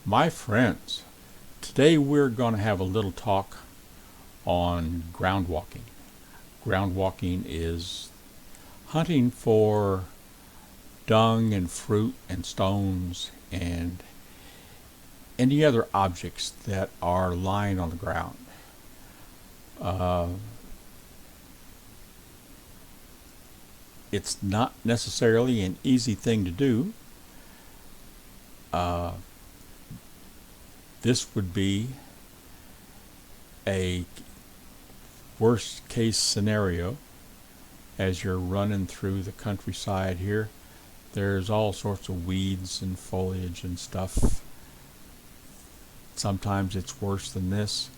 My friends, today we're going to have a little talk on ground walking. Ground walking is hunting for dung and fruit and stones and any other objects that are lying on the ground. It's not necessarily an easy thing to do. This would be a worst case scenario as you're running through the countryside here. There's all sorts of weeds and foliage and stuff. Sometimes it's worse than this,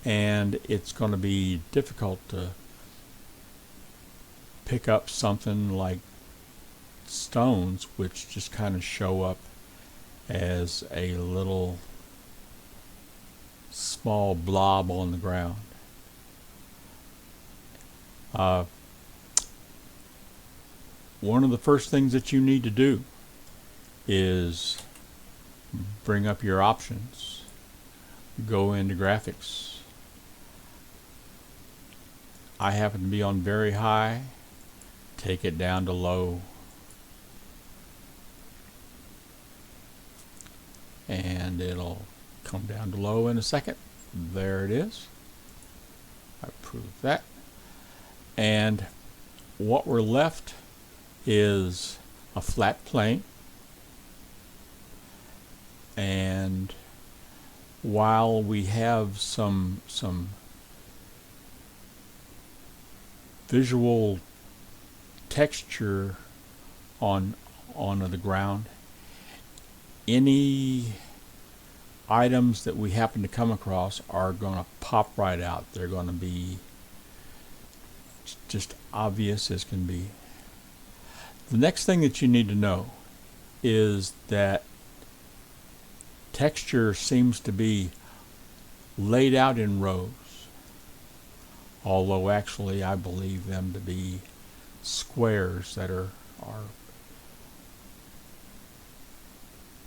and it's going to be difficult to pick up something like stones, which just kind of show up as a little small blob on the ground. One of the first things that you need to do is bring up your options. Go into graphics. I happen to be on very high. Take it down to low. And it'll come down to low in a second. There it is. I proved that. And what we're left is a flat plane. And while we have some visual texture on the ground, any items that we happen to come across are going to pop right out. They're going to be just obvious as can be. The next thing that you need to know is that texture seems to be laid out in rows, although actually I believe them to be squares that are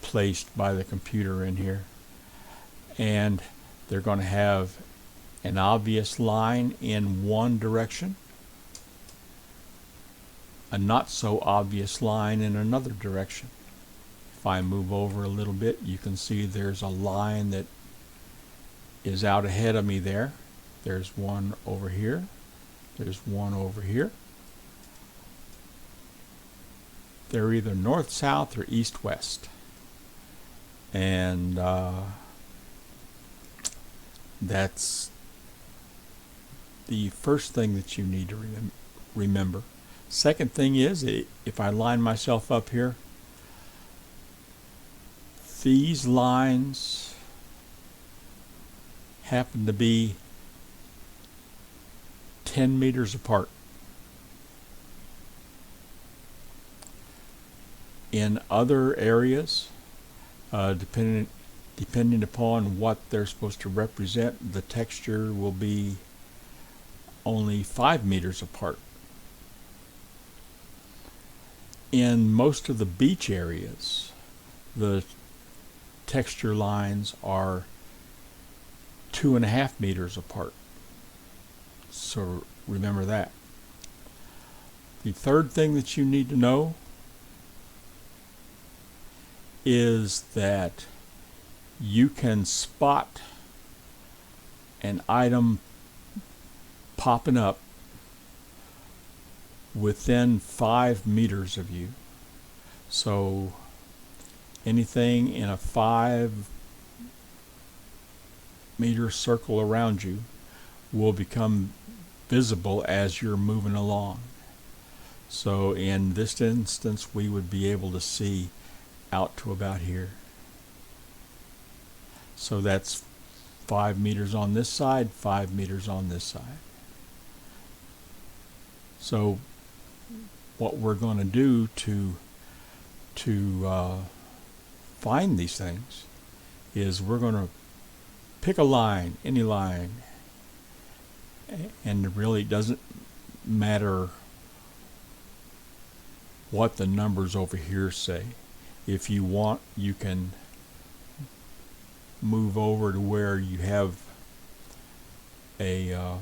placed by the computer in here. And they're going to have an obvious line in one direction, a not so obvious line in another direction. If I move over a little bit, you can see there's a line that is out ahead of me there. There's one over here. There's one over here. They're either north-south or east-west. And that's the first thing that you need to remember. Second thing is, if I line myself up here, these lines happen to be 10 meters apart. In other areas, depending upon what they're supposed to represent, the texture will be only 5 meters apart. In most of the beach areas, the texture lines are 2.5 meters apart. So remember that. The third thing that you need to know is that you can spot an item popping up within 5 meters of you. So anything in a 5-meter circle around you will become visible as you're moving along. So in this instance, we would be able to see out to about here. So that's 5 meters on this side, 5 meters on this side. So what we're going to do to find these things is we're going to pick a line, any line, and it really doesn't matter what the numbers over here say. If you want, you can move over to where you have a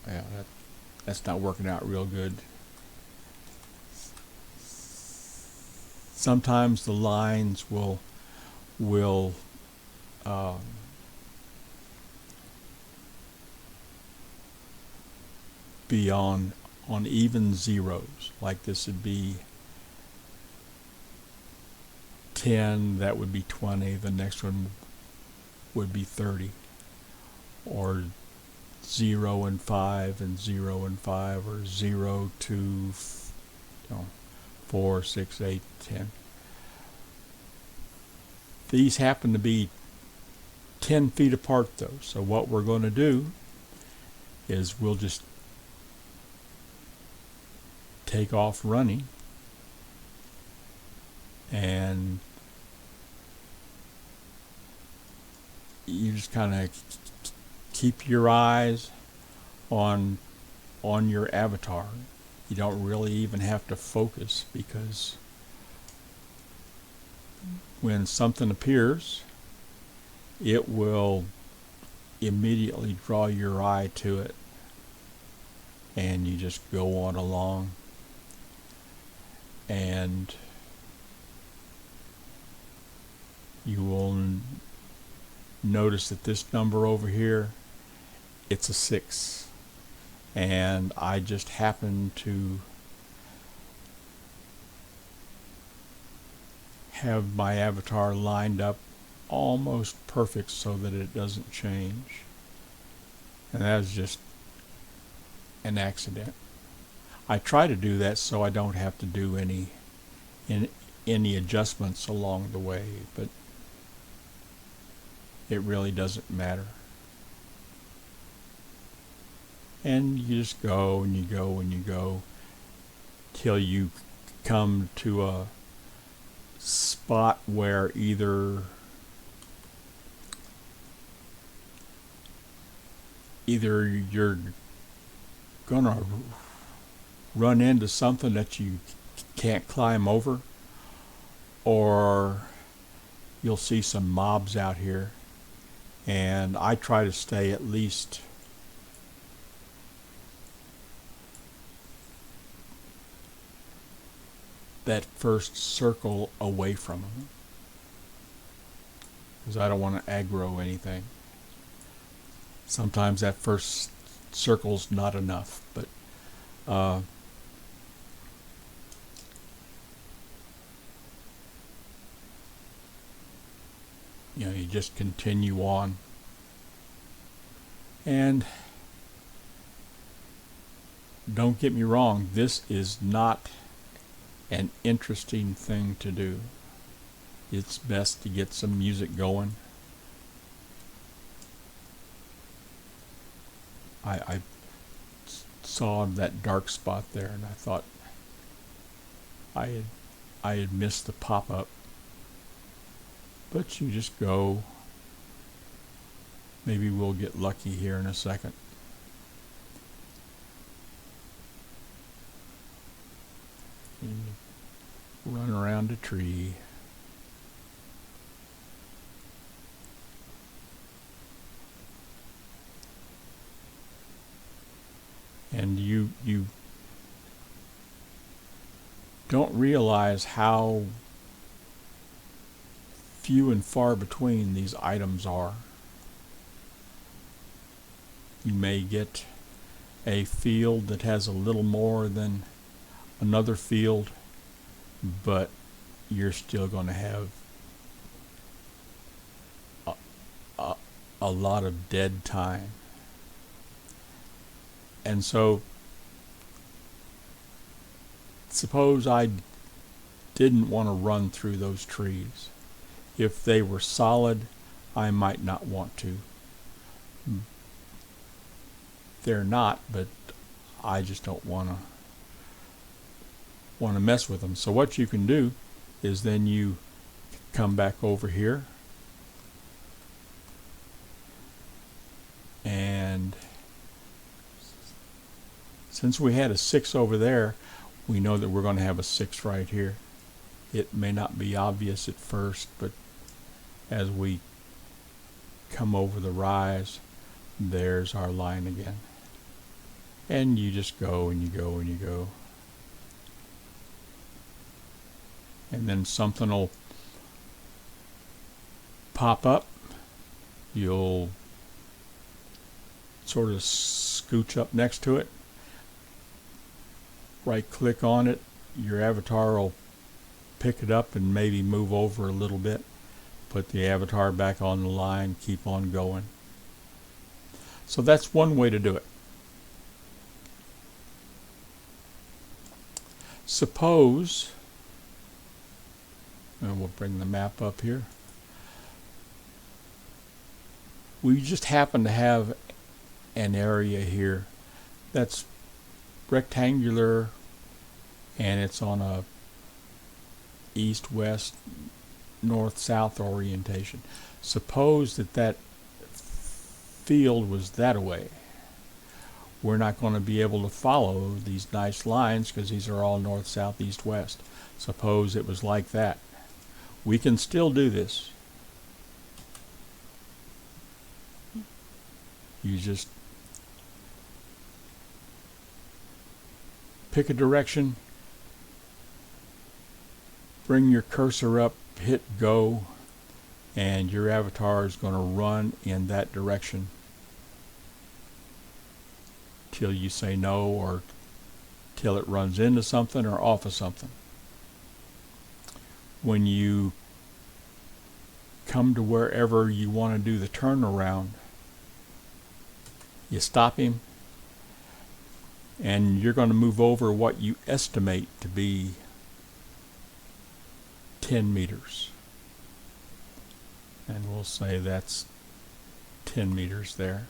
yeah, that's not working out real good. Sometimes the lines will be on even zeros. Like this would be 10, that would be 20, the next one would be 30, or 0 and 5 and 0 and 5, or 0 to 4, 6, 8, 10. These happen to be 10 feet apart though, so what we're going to do is we'll just take off running, and you just kind of keep your eyes on your avatar. You don't really even have to focus, because when something appears, it will immediately draw your eye to it, and you just go on along. And you will notice that this number over here, it's a 6, and I just happen to have my avatar lined up almost perfect so that it doesn't change, and that's just an accident. I try to do that so I don't have to do any adjustments along the way, but it really doesn't matter. And you just go and you go and you go till you come to a spot where either you're gonna run into something that you can't climb over, or you'll see some mobs out here, and I try to stay at least that first circle away from them, because I don't want to aggro anything. Sometimes that first circle's not enough, but you just continue on. And don't get me wrong, this is not an interesting thing to do. It's best to get some music going. I saw that dark spot there, and I thought I had missed the pop-up. But you just go. Maybe we'll get lucky here in a second. And run around a tree. And you don't realize how few and far between these items are. You may get a field that has a little more than another field, but you're still going to have a lot of dead time. And so, suppose I didn't want to run through those trees. If they were solid, I might not want to. They're not, but I just don't want to mess with them. So what you can do is then you come back over here, and since we had a 6 over there, we know that we're going to have a 6 right here. It may not be obvious at first, but as we come over the rise, there's our line again. And you just go and you go and you go. And then something will pop up. You'll sort of scooch up next to it. Right click on it. Your avatar will pick it up and maybe move over a little bit. Put the avatar back on the line. Keep on going. So that's one way to do it. Suppose, and we'll bring the map up here, we just happen to have an area here that's rectangular and it's on a east-west, north-south orientation. Suppose that that field was that way. We're not going to be able to follow these nice lines because these are all north, south, east, west. Suppose it was like that. We can still do this. You just pick a direction, bring your cursor up, hit go, and your avatar is going to run in that direction till you say no, or till it runs into something or off of something. When you come to wherever you want to do the turnaround, you stop him, and you're going to move over what you estimate to be 10 meters. And we'll say that's 10 meters there.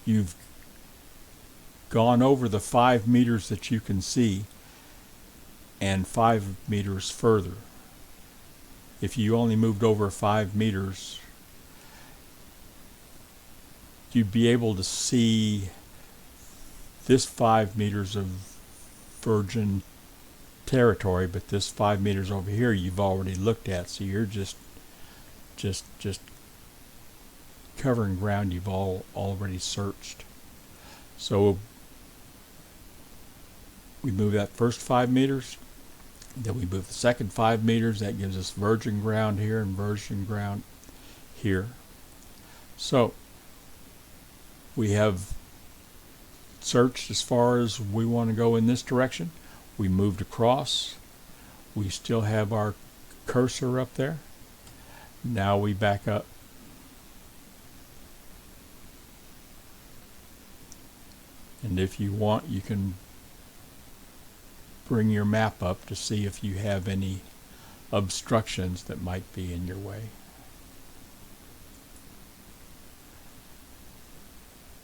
You've gone over the 5 meters that you can see and 5 meters further. If you only moved over 5 meters, you'd be able to see this 5 meters of virgin territory, but this 5 meters over here you've already looked at, so you're just covering ground you've already searched. So we move that first 5 meters, then we move the second 5 meters. That gives us virgin ground here and virgin ground here. So we have searched as far as we want to go in this direction. We moved across. We still have our cursor up there. Now we back up. And if you want, you can bring your map up to see if you have any obstructions that might be in your way.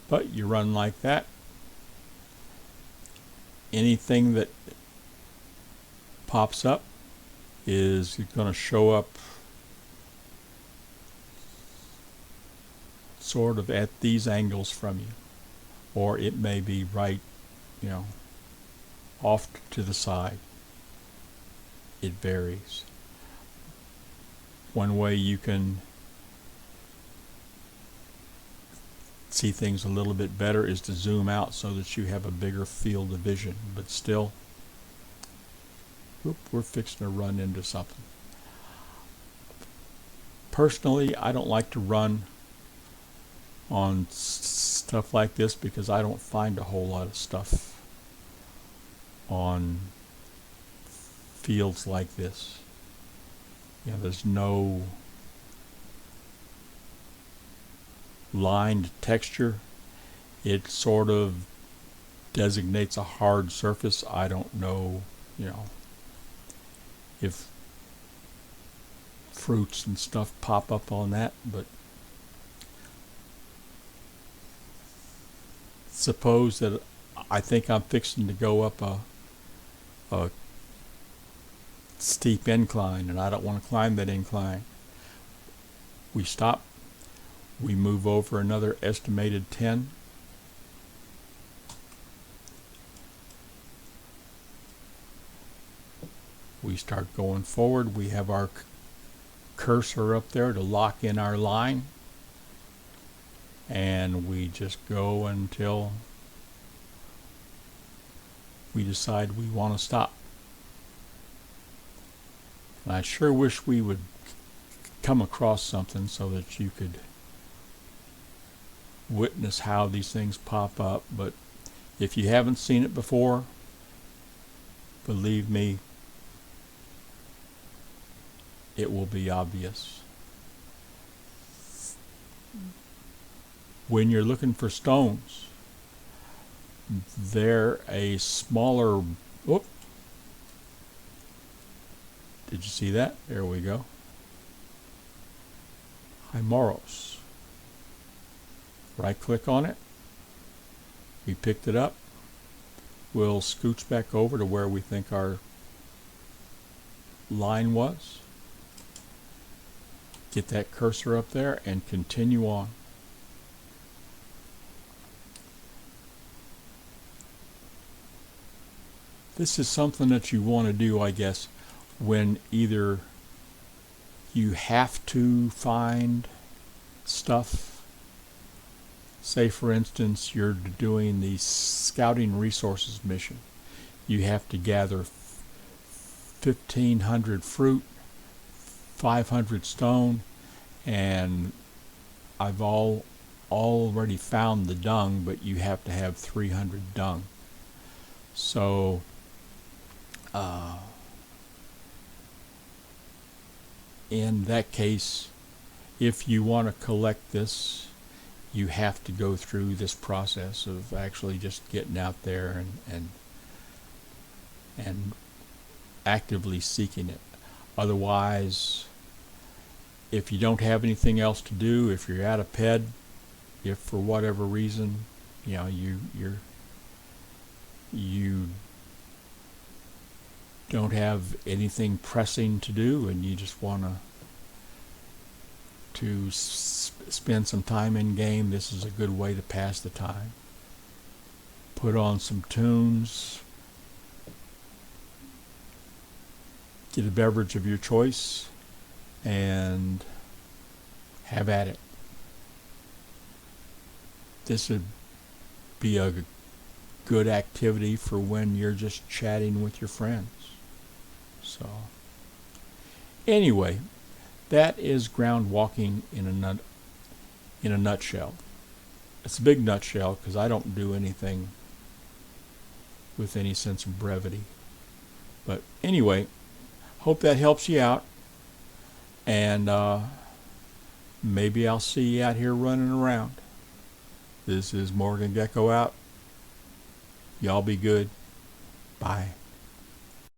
But you run like that. Anything that pops up is going to show up sort of at these angles from you, or it may be right, off to the side. It varies. One way you can see things a little bit better is to zoom out so that you have a bigger field of vision, but still, we're fixing to run into something. Personally, I don't like to run on stuff like this because I don't find a whole lot of stuff on fields like this. There's no lined texture. It sort of designates a hard surface. I don't know, if fruits and stuff pop up on that, but suppose that I think I'm fixing to go up a steep incline and I don't want to climb that incline. We stop. We move over another estimated 10. We start going forward. We have our cursor up there to lock in our line, and we just go until we decide we want to stop. And I sure wish we would come across something so that you could witness how these things pop up, but if you haven't seen it before, believe me, it will be obvious. When you're looking for stones, they're a smaller, whoop, did you see that? There we go. Hymoros. Right click on it. We picked it up. We'll scooch back over to where we think our line was. Get that cursor up there and continue on. This is something that you want to do, I guess, when either you have to find stuff. Say, for instance, you're doing the scouting resources mission. You have to gather 1,500 fruit, 500 stone, and I've already found the dung, but you have to have 300 dung. So in that case, if you want to collect this, you have to go through this process of actually just getting out there and actively seeking it. Otherwise, if you don't have anything else to do, if you're out of PED, if for whatever reason, you know, you don't have anything pressing to do and you just want to spend some time in game, this is a good way to pass the time. Put on some tunes, get a beverage of your choice, and have at it. This would be a good activity for when you're just chatting with your friends. So anyway, that is ground walking in a nutshell. It's a big nutshell because I don't do anything with any sense of brevity. But anyway, hope that helps you out, and maybe I'll see you out here running around. This is Morgan Gekko out. Y'all be good. Bye.